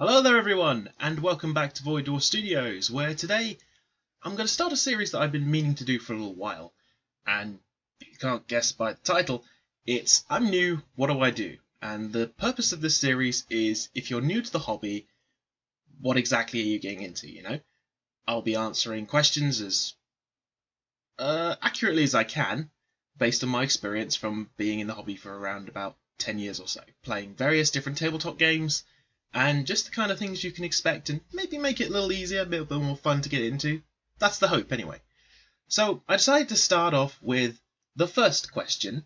Hello there everyone, and welcome back to Void Door Studios, where today I'm going to start a series that I've been meaning to do for a little while. And if you can't guess by the title, it's I'm new, what do I do? And the purpose of this series is, if you're new to the hobby, what exactly are you getting into, I'll be answering questions as accurately as I can, based on my experience from being in the hobby for around about 10 years or so, playing various different tabletop games, and just the kind of things you can expect, and maybe make it a little easier, a bit more fun to get into. That's the hope, anyway. So I decided to start off with the first question,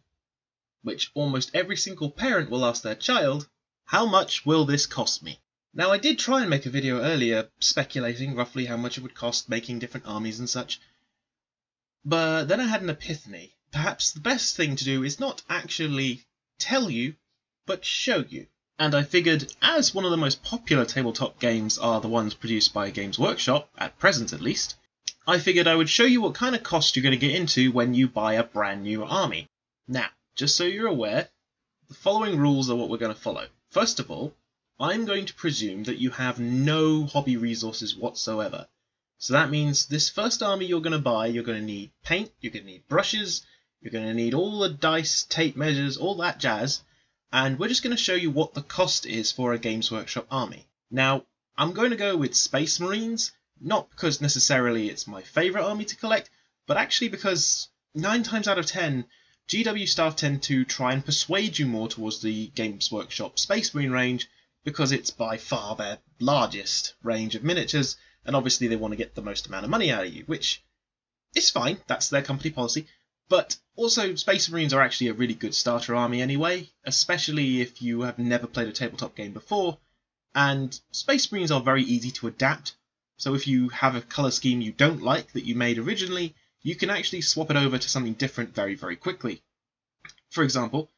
which almost every single parent will ask their child: how much will this cost me? Now, I did try and make a video earlier speculating roughly how much it would cost making different armies and such, but then I had an epiphany. Perhaps the best thing to do is not actually tell you, but show you. And I figured, as one of the most popular tabletop games are the ones produced by Games Workshop, at present at least, I figured I would show you what kind of cost you're going to get into when you buy a brand new army. Now, just so you're aware, the following rules are what we're going to follow. First of all, I'm going to presume that you have no hobby resources whatsoever. So that means this first army you're going to buy, you're going to need paint, you're going to need brushes, you're going to need all the dice, tape measures, all that jazz, and we're just going to show you what the cost is for a Games Workshop army. Now, I'm going to go with Space Marines, not because necessarily it's my favourite army to collect, but actually because 9 times out of 10, GW staff tend to try and persuade you more towards the Games Workshop Space Marine range, because it's by far their largest range of miniatures, and obviously they want to get the most amount of money out of you, which is fine, that's their company policy. But also, Space Marines are actually a really good starter army anyway, especially if you have never played a tabletop game before, and Space Marines are very easy to adapt, so if you have a colour scheme you don't like that you made originally, you can actually swap it over to something different very, very quickly. For example,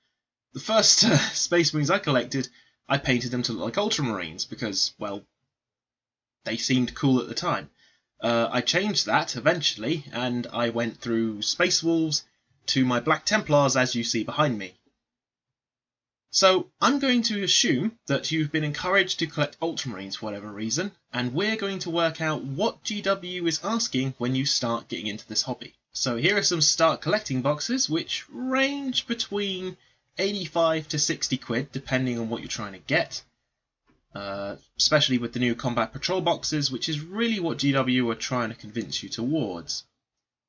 the first Space Marines I collected, I painted them to look like Ultramarines because, well, they seemed cool at the time. I changed that eventually, and I went through Space Wolves to my Black Templars, as you see behind me. So I'm going to assume that you've been encouraged to collect Ultramarines for whatever reason, and we're going to work out what GW is asking when you start getting into this hobby. So here are some start collecting boxes, which range between 85 to 60 quid, depending on what you're trying to get. Especially with the new Combat Patrol boxes, which is really what GW are trying to convince you towards.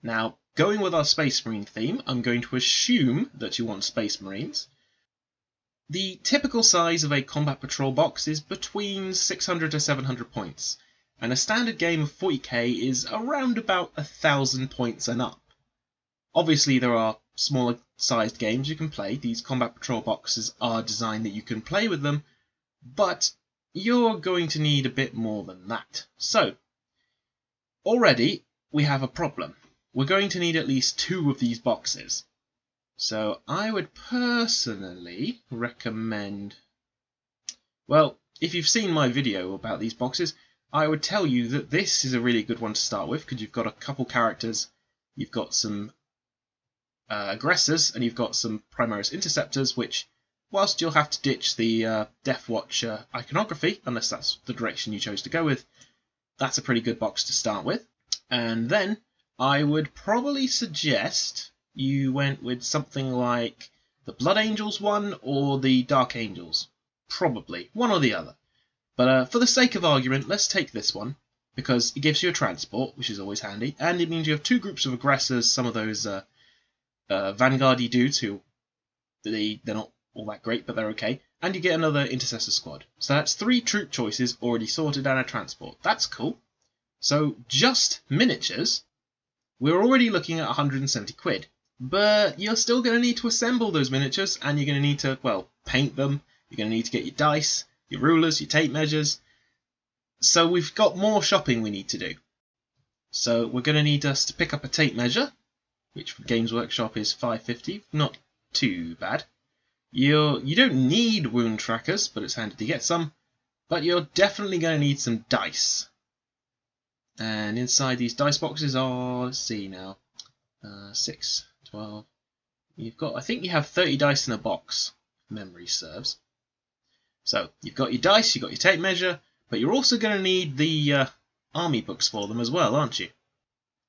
Now, going with our Space Marine theme, I'm going to assume that you want Space Marines. The typical size of a Combat Patrol box is between 600 to 700 points, and a standard game of 40k is around about 1,000 points and up. Obviously, there are smaller sized games you can play. These Combat Patrol boxes are designed that you can play with them, but you're going to need a bit more than that. So, already we have a problem. We're going to need at least 2 of these boxes. So I would personally recommend... Well, if you've seen my video about these boxes, I would tell you that this is a really good one to start with, because you've got a couple characters, you've got some aggressors, and you've got some Primaris Interceptors, which, whilst you'll have to ditch the Death Watch iconography, unless that's the direction you chose to go with, that's a pretty good box to start with. And then I would probably suggest you went with something like the Blood Angels one or the Dark Angels. Probably, one or the other. But for the sake of argument, let's take this one, because it gives you a transport, which is always handy, and it means you have 2 groups of aggressors, some of those Vanguard-y dudes who, they're not all that great, but they're okay, and you get another Intercessor squad. So that's 3 troop choices already sorted and a transport. That's cool. So just miniatures, we're already looking at 170 quid. But you're still going to need to assemble those miniatures, and you're going to need to, well, paint them. You're going to need to get your dice, your rulers, your tape measures. So we've got more shopping we need to do. So we're going to need us to pick up a tape measure, which for Games Workshop is 550, not too bad. You don't need wound trackers, but it's handy to get some. But you're definitely going to need some dice. And inside these dice boxes are, let's see now, 6, 12. I think you have 30 dice in a box, if memory serves. So you've got your dice, you've got your tape measure, But you're also going to need the army books for them as well, aren't you?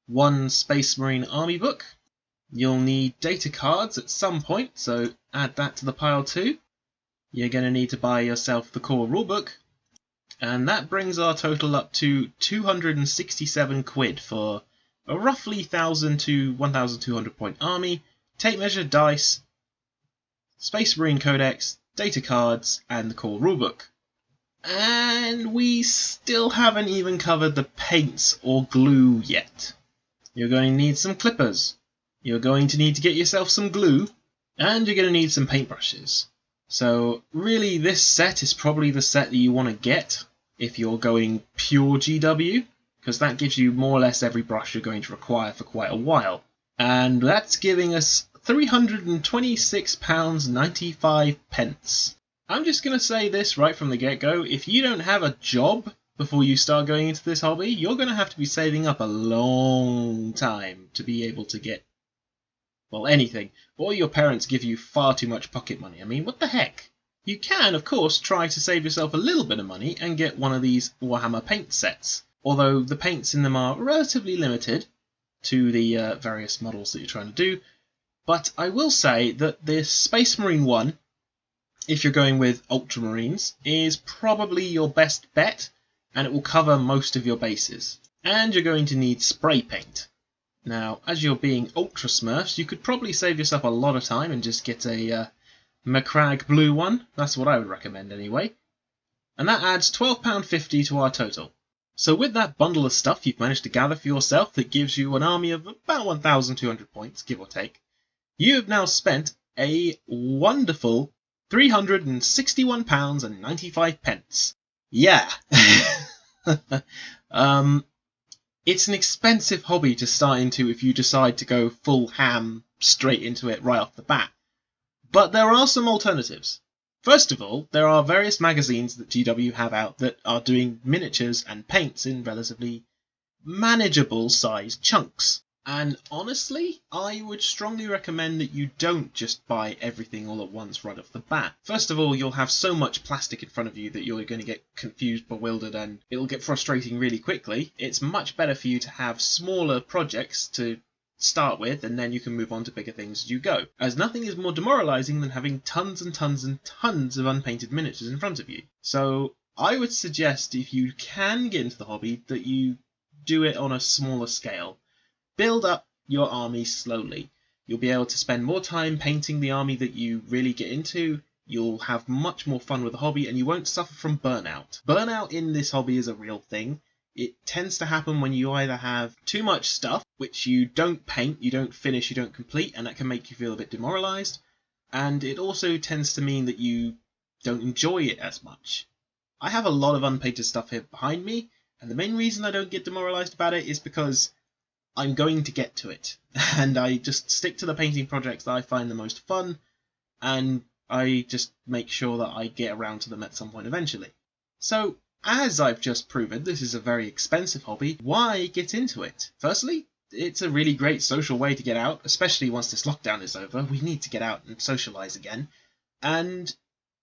One Space Marine army book. You'll need data cards at some point, so add that to the pile too. You're going to need to buy yourself the core rulebook. And that brings our total up to 267 quid for a roughly 1,000 to 1,200 point army, tape measure, dice, Space Marine Codex, data cards, and the core rulebook. And we still haven't even covered the paints or glue yet. You're going to need some clippers, you're going to need to get yourself some glue, and you're going to need some paintbrushes. So really this set is probably the set that you want to get if you're going pure GW, because that gives you more or less every brush you're going to require for quite a while. And that's giving us £326.95. I'm just going to say this right from the get-go, if you don't have a job before you start going into this hobby, you're going to have to be saving up a long time to be able to get, well, anything. Or your parents give you far too much pocket money. I mean, what the heck? You can, of course, try to save yourself a little bit of money and get one of these Warhammer paint sets, although the paints in them are relatively limited to the various models that you're trying to do. But I will say that the Space Marine one, if you're going with Ultramarines, is probably your best bet, and it will cover most of your bases. And you're going to need spray paint. Now, as you're being Ultra Smurfs, you could probably save yourself a lot of time and just get a Macragge blue one. That's what I would recommend anyway. And that adds £12.50 to our total. So with that bundle of stuff you've managed to gather for yourself that gives you an army of about 1,200 points, give or take, you have now spent a wonderful £361.95. Yeah! It's an expensive hobby to start into if you decide to go full ham straight into it right off the bat. But there are some alternatives. First of all, there are various magazines that GW have out that are doing miniatures and paints in relatively manageable sized chunks. And honestly, I would strongly recommend that you don't just buy everything all at once right off the bat. First of all, you'll have so much plastic in front of you that you're going to get confused, bewildered, and it'll get frustrating really quickly. It's much better for you to have smaller projects to start with, and then you can move on to bigger things as you go, as nothing is more demoralizing than having tons and tons and tons of unpainted miniatures in front of you. So I would suggest, if you can get into the hobby, that you do it on a smaller scale. Build up your army slowly. You'll be able to spend more time painting the army that you really get into. You'll have much more fun with the hobby, and you won't suffer from burnout. Burnout in this hobby is a real thing. It tends to happen when you either have too much stuff, which you don't paint, you don't finish, you don't complete, and that can make you feel a bit demoralized. And it also tends to mean that you don't enjoy it as much. I have a lot of unpainted stuff here behind me, and the main reason I don't get demoralized about it is because I'm going to get to it. And I just stick to the painting projects that I find the most fun, and I just make sure that I get around to them at some point eventually. So, as I've just proven, this is a very expensive hobby. Why get into it? Firstly, it's a really great social way to get out, especially once this lockdown is over. We need to get out and socialise again. And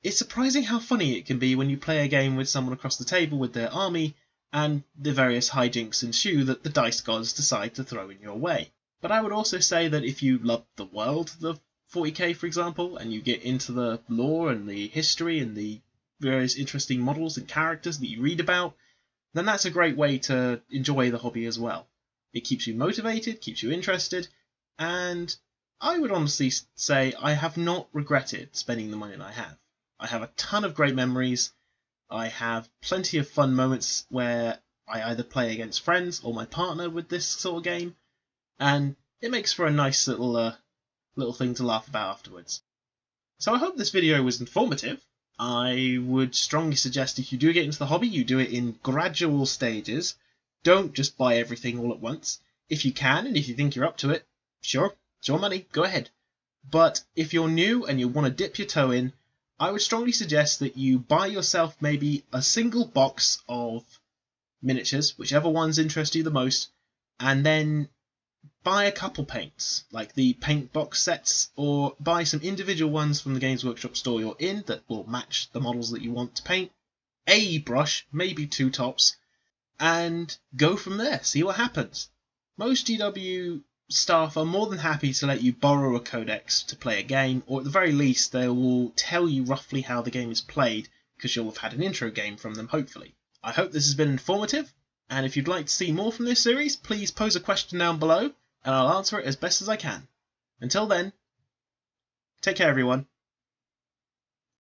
it's surprising how funny it can be when you play a game with someone across the table with their army, and the various hijinks ensue that the dice gods decide to throw in your way. But I would also say that if you love the world, the 40k for example, and you get into the lore and the history and the various interesting models and characters that you read about, then that's a great way to enjoy the hobby as well. It keeps you motivated, keeps you interested, and I would honestly say I have not regretted spending the money that I have. I have a ton of great memories. I have plenty of fun moments where I either play against friends or my partner with this sort of game, and it makes for a nice little thing to laugh about afterwards. So I hope this video was informative. I would strongly suggest if you do get into the hobby, you do it in gradual stages. Don't just buy everything all at once. If you can, and if you think you're up to it, sure, it's your money, go ahead. But if you're new and you want to dip your toe in, I would strongly suggest that you buy yourself maybe a single box of miniatures, whichever ones interest you the most, and then buy a couple paints, like the paint box sets, or buy some individual ones from the Games Workshop store you're in that will match the models that you want to paint, a brush, maybe 2 tops, and go from there, see what happens. Most GW staff are more than happy to let you borrow a codex to play a game, or at the very least they will tell you roughly how the game is played, because you'll have had an intro game from them, hopefully. I hope this has been informative, and if you'd like to see more from this series, please pose a question down below, and I'll answer it as best as I can. Until then, take care everyone.